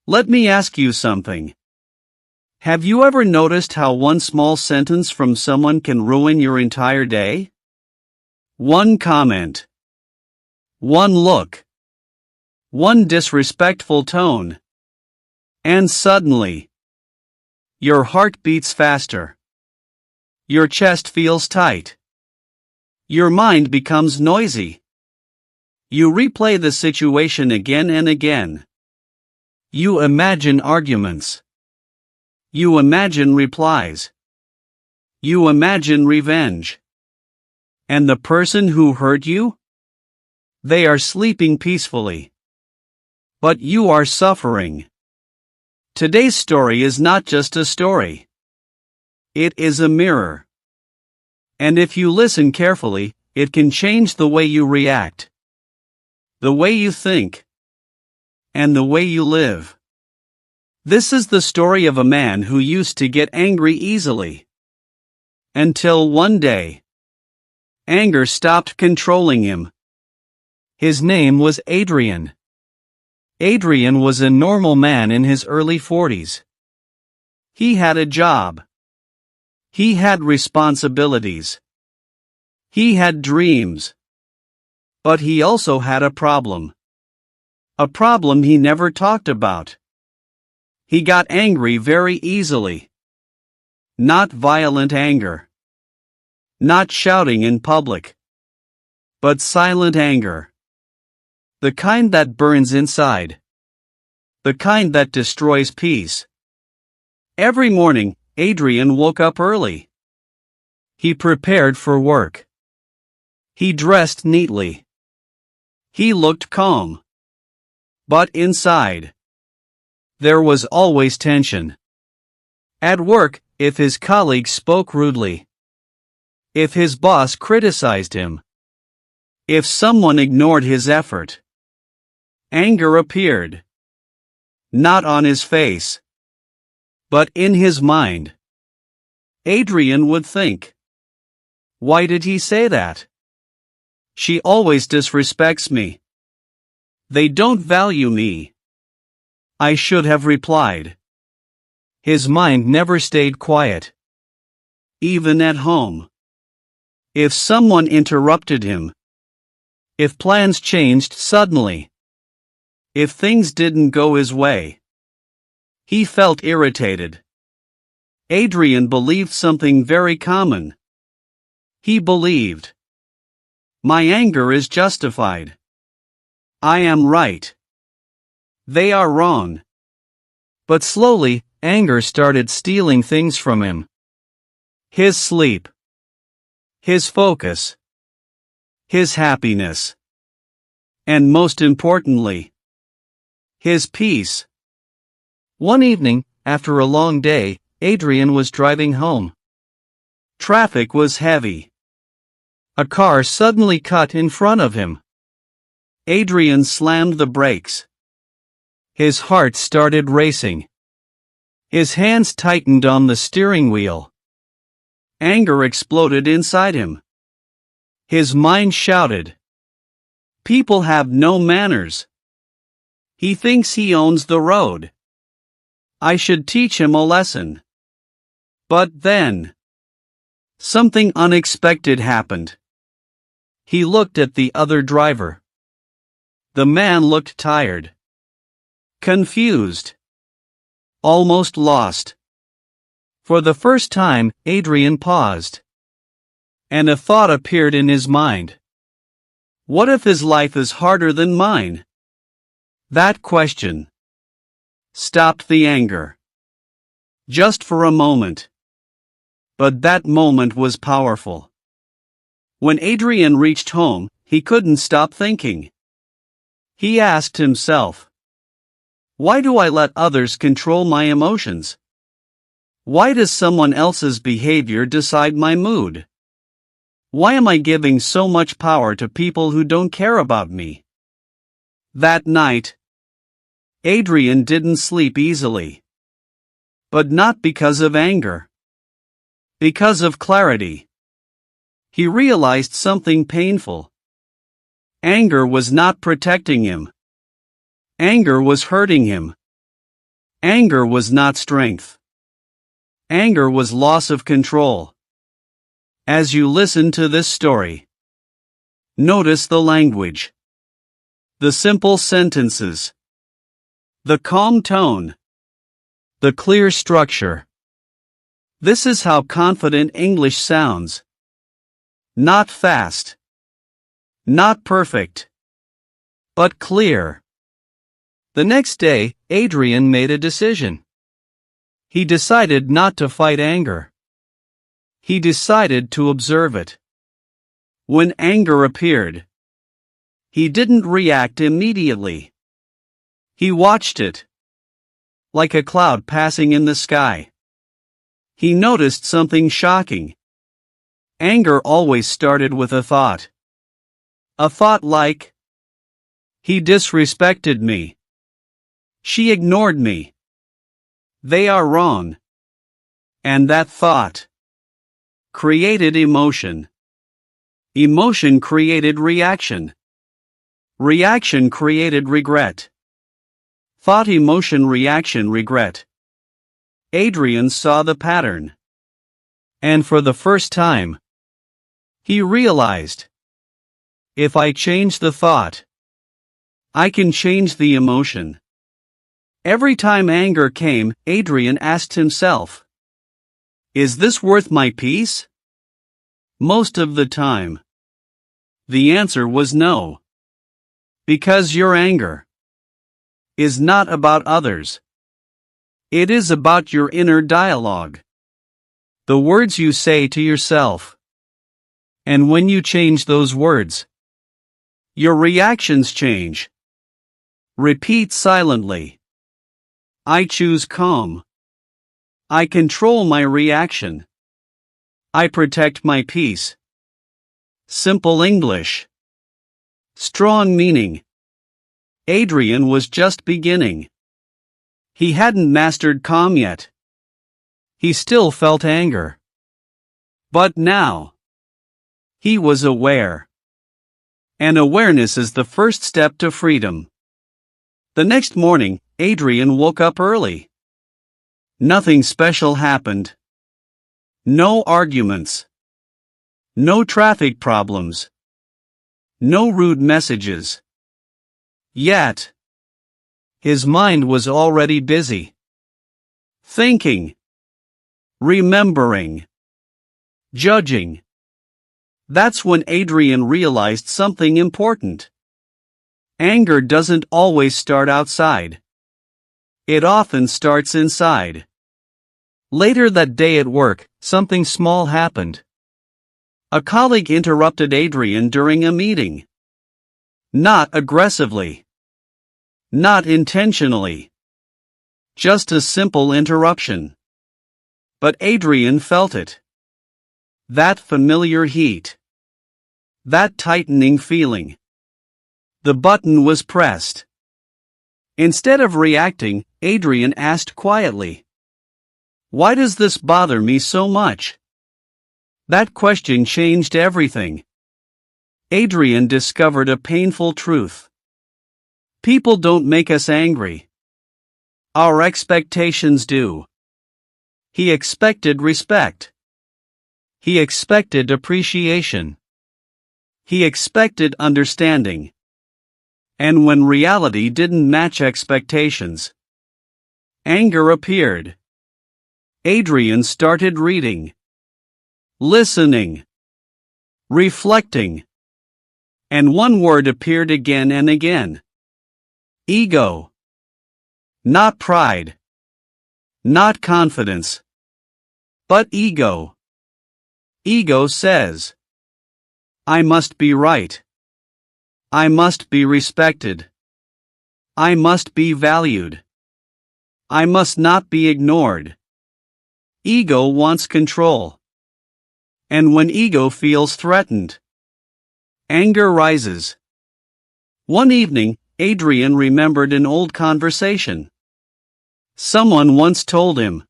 Let me ask you something. Have you ever noticed how one small sentence from someone can ruin your entire day? One comment. One look. One disrespectful tone. And suddenly, your heart beats faster. Your chest feels tight. Your mind becomes noisy. You replay the situation again and again. You imagine arguments. You imagine replies. You imagine revenge. And the person who hurt you? They are sleeping peacefully. But you are suffering. Today's story is not just a story. It is a mirror. And if you listen carefully, it can change the way you react, the way you think, and the way you live. This is the story of a man who used to get angry easily. Until one day, anger stopped controlling him. His name was Adrian. Adrian was a normal man in his early 40s. He had a job. He had responsibilities. He had dreams. But he also had a problem. A problem he never talked about. He got angry very easily. Not violent anger. Not shouting in public. But silent anger. The kind that burns inside. The kind that destroys peace. Every morning, Adrian woke up early. He prepared for work. He dressed neatly. He looked calm. But inside, there was always tension. At work, if his colleagues spoke rudely. If his boss criticized him. If someone ignored his effort. Anger appeared. Not on his face, but in his mind. Adrian would think. Why did he say that? She always disrespects me. They don't value me. I should have replied. His mind never stayed quiet. Even at home. If someone interrupted him. If plans changed suddenly. If things didn't go his way. He felt irritated. Adrian believed something very common. He believed. My anger is justified. I am right. They are wrong. But slowly, anger started stealing things from him. His sleep. His focus. His happiness. And most importantly, his peace. One evening, after a long day, Adrian was driving home. Traffic was heavy. A car suddenly cut in front of him. Adrian slammed the brakes. His heart started racing. His hands tightened on the steering wheel. Anger exploded inside him. His mind shouted. People have no manners. He thinks he owns the road. I should teach him a lesson. But then, something unexpected happened. He looked at the other driver. The man looked tired. Confused. Almost lost. For the first time, Adrian paused. And a thought appeared in his mind. What if his life is harder than mine? That question stopped the anger. Just for a moment. But that moment was powerful. When Adrian reached home, he couldn't stop thinking. He asked himself, why do I let others control my emotions? Why does someone else's behavior decide my mood? Why am I giving so much power to people who don't care about me? That night, Adrian didn't sleep easily. But not because of anger. Because of clarity. He realized something painful. Anger was not protecting him. Anger was hurting him. Anger was not strength. Anger was loss of control. As you listen to this story, notice the language, the simple sentences, the calm tone, the clear structure. This is how confident English sounds. Not fast, not perfect, but clear. The next day, Adrian made a decision. He decided not to fight anger. He decided to observe it. When anger appeared, he didn't react immediately. He watched it, like a cloud passing in the sky. He noticed something shocking. Anger always started with a thought. A thought like, "He disrespected me. She ignored me. They are wrong." And that thought created emotion. Emotion created reaction. Reaction created regret. Thought, emotion, reaction, regret. Adrian saw the pattern. And for the first time, he realized, if I change the thought, I can change the emotion. Every time anger came, Adrian asked himself, is this worth my peace? Most of the time, the answer was no. Because your anger is not about others. It is about your inner dialogue. The words you say to yourself. And when you change those words, your reactions change. Repeat silently. I choose calm. I control my reaction. I protect my peace. Simple English. Strong meaning. Adrian was just beginning. He hadn't mastered calm yet. He still felt anger. But now, he was aware. And awareness is the first step to freedom. The next morning, Adrian woke up early. Nothing special happened. No arguments. No traffic problems. No rude messages. Yet, his mind was already busy. Thinking. Remembering. Judging. That's when Adrian realized something important. Anger doesn't always start outside. It often starts inside. Later that day at work, something small happened. A colleague interrupted Adrian during a meeting. Not aggressively. Not intentionally. Just a simple interruption. But Adrian felt it. That familiar heat. That tightening feeling. The button was pressed. Instead of reacting, Adrian asked quietly, "Why does this bother me so much?" That question changed everything. Adrian discovered a painful truth. People don't make us angry. Our expectations do. He expected respect. He expected appreciation. He expected understanding. And when reality didn't match expectations, anger appeared. Adrian started reading, listening, reflecting. And one word appeared again and again. Ego. Not pride. Not confidence. But ego. Ego says, I must be right. I must be respected. I must be valued. I must not be ignored. Ego wants control. And when ego feels threatened, anger rises. One evening, Adrian remembered an old conversation. Someone once told him,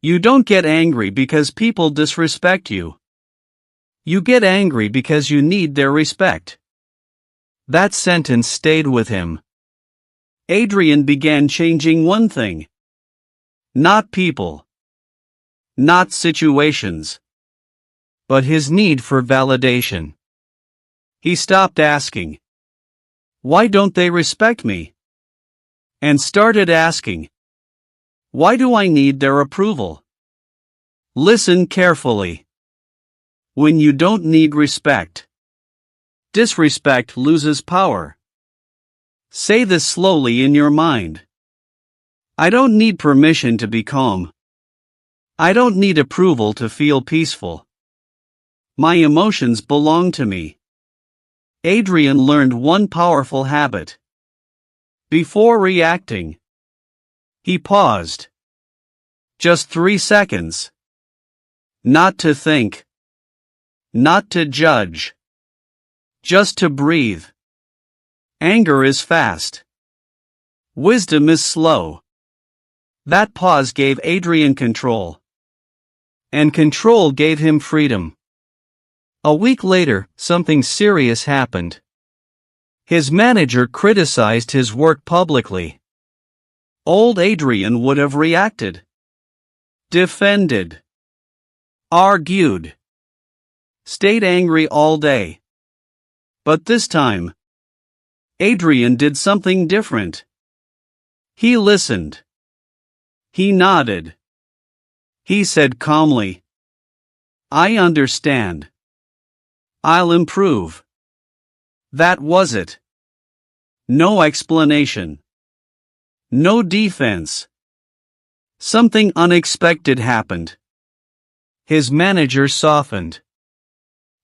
"You don't get angry because people disrespect you. You get angry because you need their respect." That sentence stayed with him. Adrian began changing one thing. Not people. Not situations. But his need for validation. He stopped asking, "Why don't they respect me?" and started asking, "Why do I need their approval?" Listen carefully. When you don't need respect, disrespect loses power. Say this slowly in your mind. I don't need permission to be calm. I don't need approval to feel peaceful. My emotions belong to me. Adrian learned one powerful habit. Before reacting, he paused. Just 3 seconds. Not to think. Not to judge. Just to breathe. Anger is fast. Wisdom is slow. That pause gave Adrian control. And control gave him freedom. A week later, something serious happened. His manager criticized his work publicly. Old Adrian would have reacted. Defended. Argued. Stayed angry all day. But this time, Adrian did something different. He listened. He nodded. He said calmly, "I understand. I'll improve." That was it. No explanation. No defense. Something unexpected happened. His manager softened.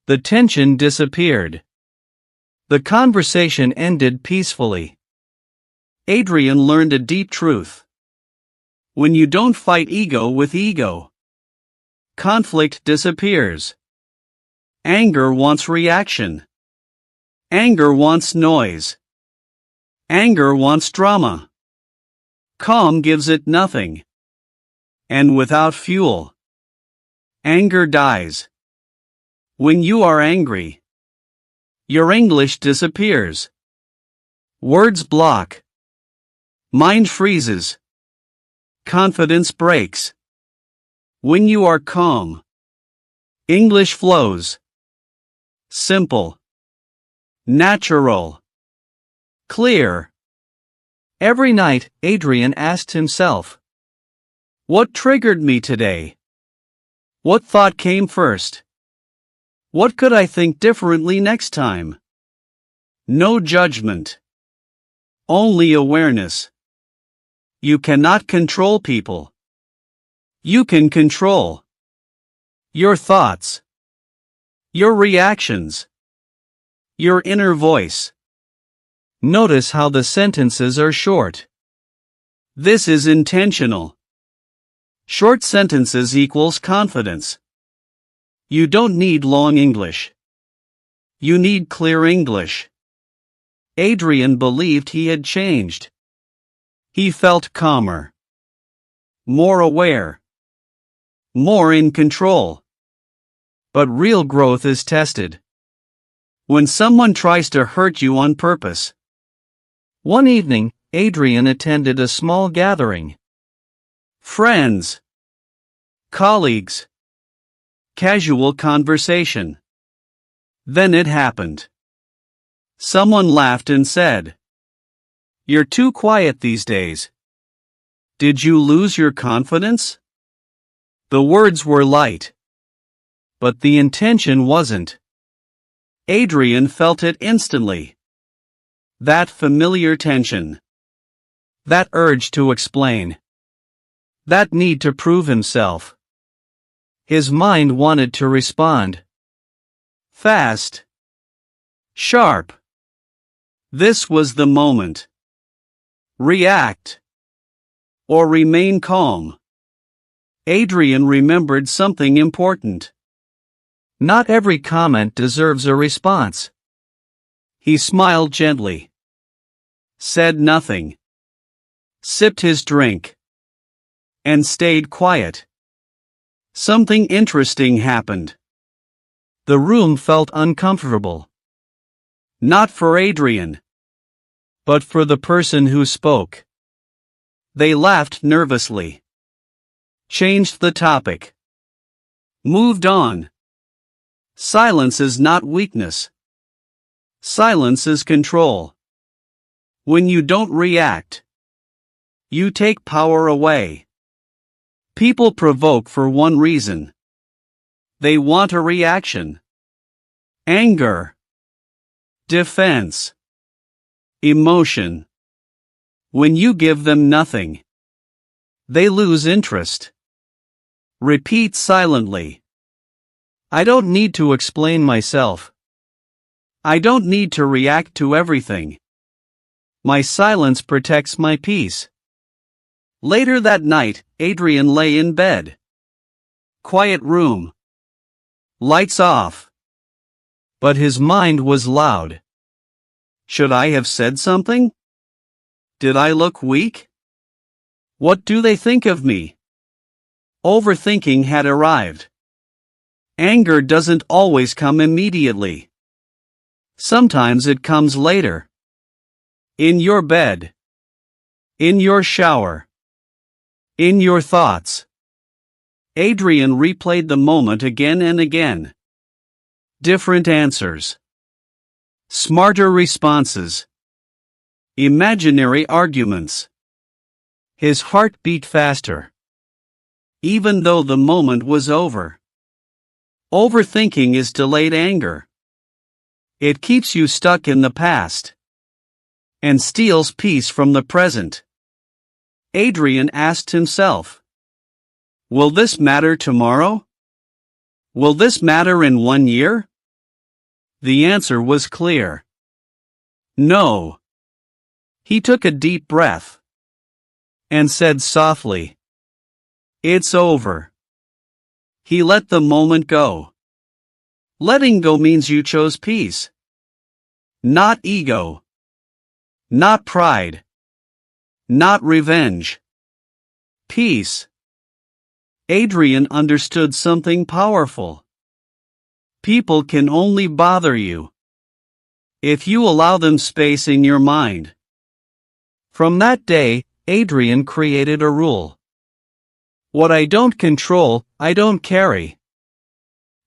The tension disappeared. The conversation ended peacefully. Adrian learned a deep truth. When you don't fight ego with ego, conflict disappears. Anger wants reaction. Anger wants noise. Anger wants drama. Calm gives it nothing. And without fuel, anger dies. When you are angry, your English disappears. Words block. Mind freezes. Confidence breaks. When you are calm, English flows. Simple. Natural. Clear. Every night, Adrian asked himself, "What triggered me today? What thought came first? What could I think differently next time?" No judgment. Only awareness. You cannot control people. You can control your thoughts, your reactions, your inner voice. Notice how the sentences are short. This is intentional. Short sentences equals confidence. You don't need long English. You need clear English. Adrian believed he had changed. He felt calmer, more aware, more in control. But real growth is tested when someone tries to hurt you on purpose. One evening, Adrian attended a small gathering. Friends, colleagues, casual conversation. Then it happened. Someone laughed and said, "You're too quiet these days. Did you lose your confidence?" The words were light, but the intention wasn't. Adrian felt it instantly. That familiar tension. That urge to explain. That need to prove himself. His mind wanted to respond. Fast. Sharp. This was the moment. React. Or remain calm. Adrian remembered something important. Not every comment deserves a response. He smiled gently. Said nothing. Sipped his drink. And stayed quiet. Something interesting happened. The room felt uncomfortable. Not for Adrian. but for the person who spoke. They laughed nervously. Changed the topic. Moved on. Silence is not weakness. Silence is control. When you don't react, you take power away. People provoke for one reason. They want a reaction. Anger. Defense. Emotion. When you give them nothing, they lose interest. Repeat silently. I don't need to explain myself. I don't need to react to everything. My silence protects my peace. Later that night, Adrian lay in bed. Quiet room. Lights off. But his mind was loud. Should I have said something? Did I look weak? What do they think of me? Overthinking had arrived. Anger doesn't always come immediately. Sometimes it comes later. In your bed. In your shower. In your thoughts. Adrian replayed the moment again and again. Different answers. Smarter responses. Imaginary arguments. His heart beat faster. Even though the moment was over. Overthinking is delayed anger. It keeps you stuck in the past. And steals peace from the present. Adrian asked himself. Will this matter tomorrow? Will this matter in 1 year? The answer was clear. No. He took a deep breath. And said softly. It's over. He let the moment go. Letting go means you chose peace. Not ego. Not pride. Not revenge. Peace. Adrian understood something powerful. People can only bother you if you allow them space in your mind. From that day, Adrian created a rule. What I don't control, I don't carry.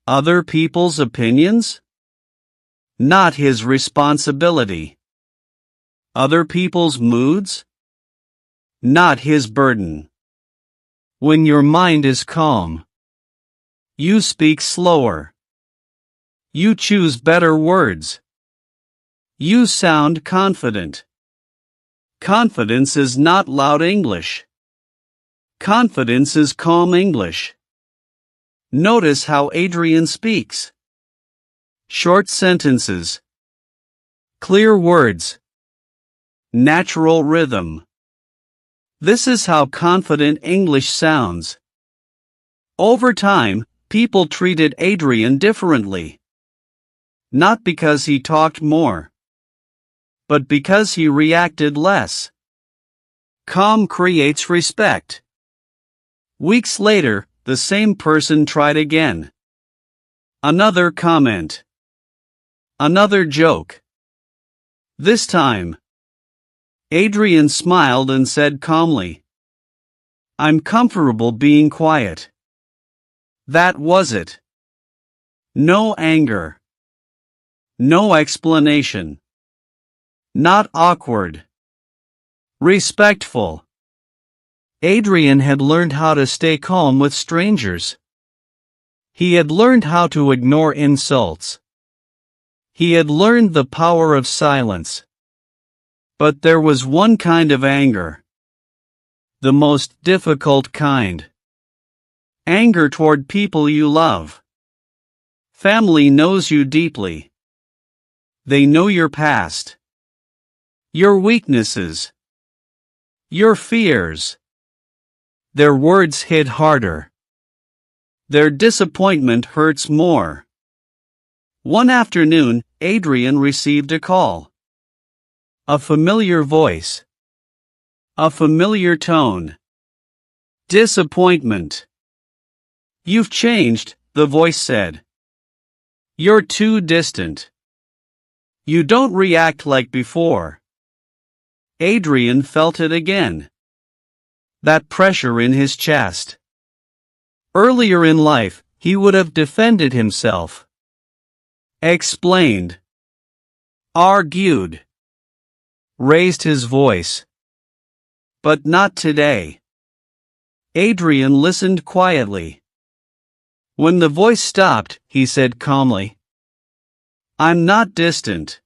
Other people's opinions? Not his responsibility. Other people's moods? Not his burden. When your mind is calm, you speak slower. You choose better words. You sound confident. Confidence is not loud English. Confidence is calm English. Notice how Adrian speaks. Short sentences. Clear words. Natural rhythm. This is how confident English sounds. Over time, people treated Adrian differently. Not because he talked more, but because he reacted less. Calm creates respect. Weeks later, the same person tried again. Another comment. Another joke. This time, Adrian smiled and said calmly, I'm comfortable being quiet. That was it. No anger. No explanation. Not awkward. Respectful. Adrian had learned how to stay calm with strangers. He had learned how to ignore insults. He had learned the power of silence. But there was one kind of anger. The most difficult kind. Anger toward people you love. Family knows you deeply. They know your past. Your weaknesses. Your fears. Their words hit harder. Their disappointment hurts more. One afternoon, Adrian received a call. A familiar voice. A familiar tone. Disappointment. You've changed, the voice said. You're too distant. You don't react like before. Adrian felt it again. That pressure in his chest. Earlier in life, he would have defended himself. Explained. Argued. Raised his voice. But not today. Adrian listened quietly. When the voice stopped, he said calmly, "I'm not distant.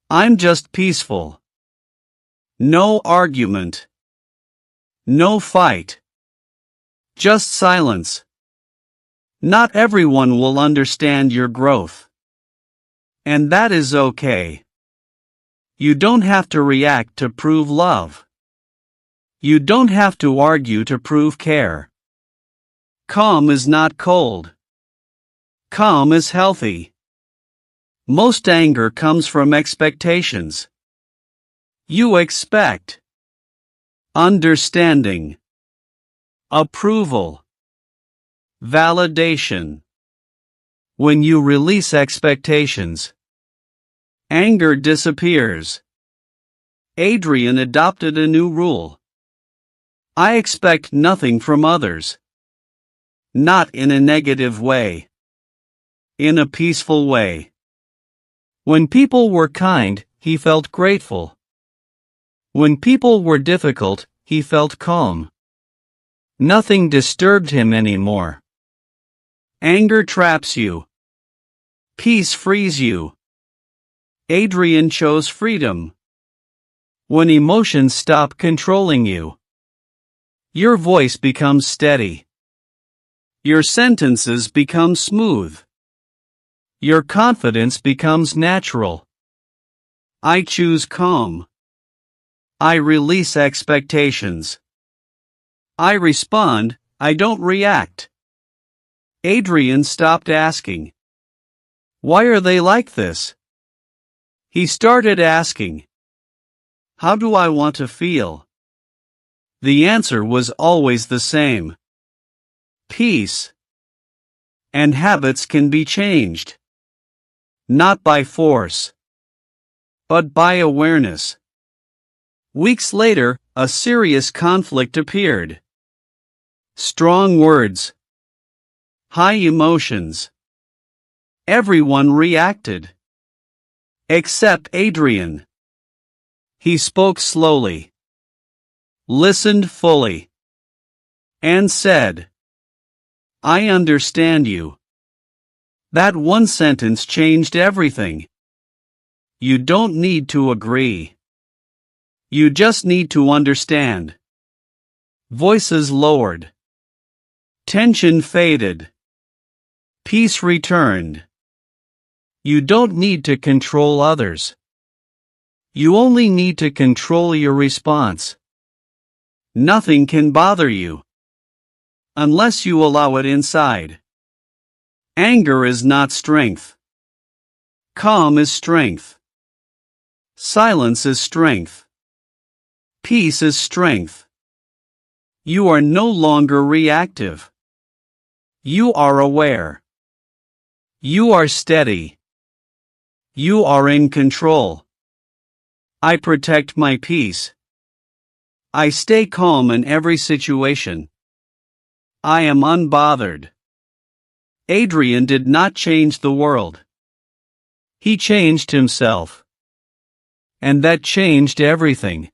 I'm just peaceful. No argument. No fight. Just silence. Not everyone will understand your growth. And that is okay. You don't have to react to prove love. You don't have to argue to prove care. Calm is not cold. Calm is healthy. Most anger comes from expectations. You expect understanding, approval, validation. When you release expectations, anger disappears. Adrian adopted a new rule. I expect nothing from others. Not in a negative way. In a peaceful way. When people were kind, he felt grateful. When people were difficult, he felt calm. Nothing disturbed him anymore. Anger traps you. Peace frees you. Adrian chose freedom. When emotions stop controlling you, your voice becomes steady. Your sentences become smooth. Your confidence becomes natural. I choose calm. I release expectations. I respond, I don't react. Adrian stopped asking, "Why are they like this?" He started asking, "How do I want to feel?" The answer was always the same. Peace. And habits can be changed. Not by force, but by awareness. Weeks later, a serious conflict appeared. Strong words. High emotions. Everyone reacted. Except Adrian. He spoke slowly. Listened fully. And said, "I understand you." That one sentence changed everything. You don't need to agree. You just need to understand. Voices lowered. Tension faded. Peace returned. You don't need to control others. You only need to control your response. Nothing can bother you unless you allow it inside. Anger is not strength. Calm is strength. Silence is strength. Peace is strength. You are no longer reactive. You are aware. You are steady. You are in control. I protect my peace. I stay calm in every situation. I am unbothered. Adrian did not change the world. He changed himself. And that changed everything.